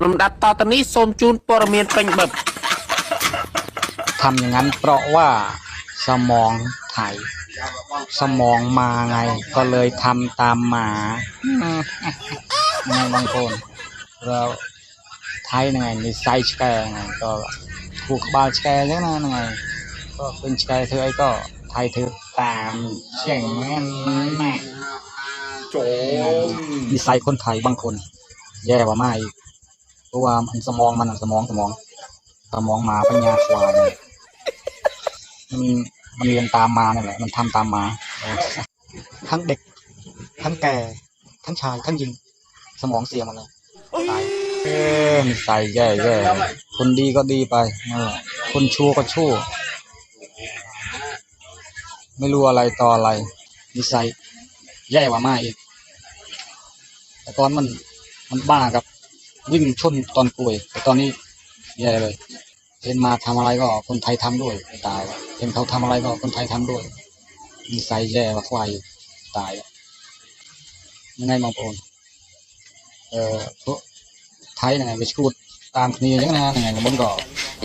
ลำดับต่อตอนนี้โซมจูนปรเมียนเป็นแบบทำอย่างนั้นเพราะว่าสมองไถสมองมาไงก็เลยทำตามหมาไงบางคนเราไทยไงในไซส์แกไงก็ถูกบาลแกใช่ไหมไงก็เป็นแกเธอไอ้ก็ไทยเธอตามเช่นนั้นแม่โจนิสัยคนไทยบางคนแย่กว่าไม่เพราะว่ามันสมองมันสมองมาปัญญาควายมันมันเรียนตามมาเนี่ยแหละมันทำตามมาทั้งเด็กทั้งแก่ทั้งชายทั้งหญิงสมองเสียหมดเลยตายนิสัยแย่คนดีก็ดีไปนั่นแหละคนชั่วก็ชั่วไม่รู้อะไรต่ออะไรนิสัยแย่กว่ามาอีกแต่ตอนมันบ้ากับวิ่งชนตอนกล้วยแต่ตอนนี้แย่เลยเห็นมาทำอะไรก็คนไทยทำด้วยตายเห็นเขาทำอะไรก็คนไทยทำด้วยนิสัยแย่กว่าควายตายยังไงมองโอนพวกไทยไงไปชูดตามนี้ยังไงไงมันก็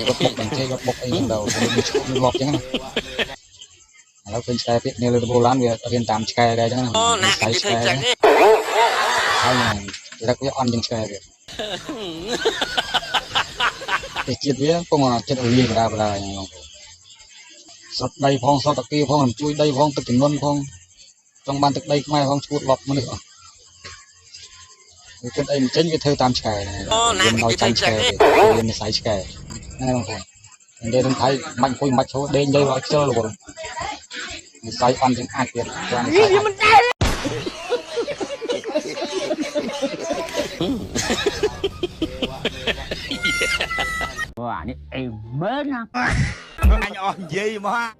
รถบกอย่างเช่รถบกไอ้ยังเราไปชูดรถยังไงแล้วเป็นชายเพชรเนี่ยเลยโบราณเรียนตามชายได้จังไงนิสัยชายไทยไงแล้วก็อ่อนยังชายเลยแต่จิตเวียพวกมันจิตเอาเลี้ยงได้อะไรอย่างเงี้ยสดใดพองสดตะกี้พองช่วยใดพองตะกินนนพองtrong ban thực đây không ai không chuột lọt mà nữa cái đây chính cái thơ tam chè này liền nói tranh chè liền sấy chè này không phải đây không thấy mạnh khôi mạnh số đây đây vào chơi rồi sấy ăn những ai tiền Wah, ini benar. Anh on gì mà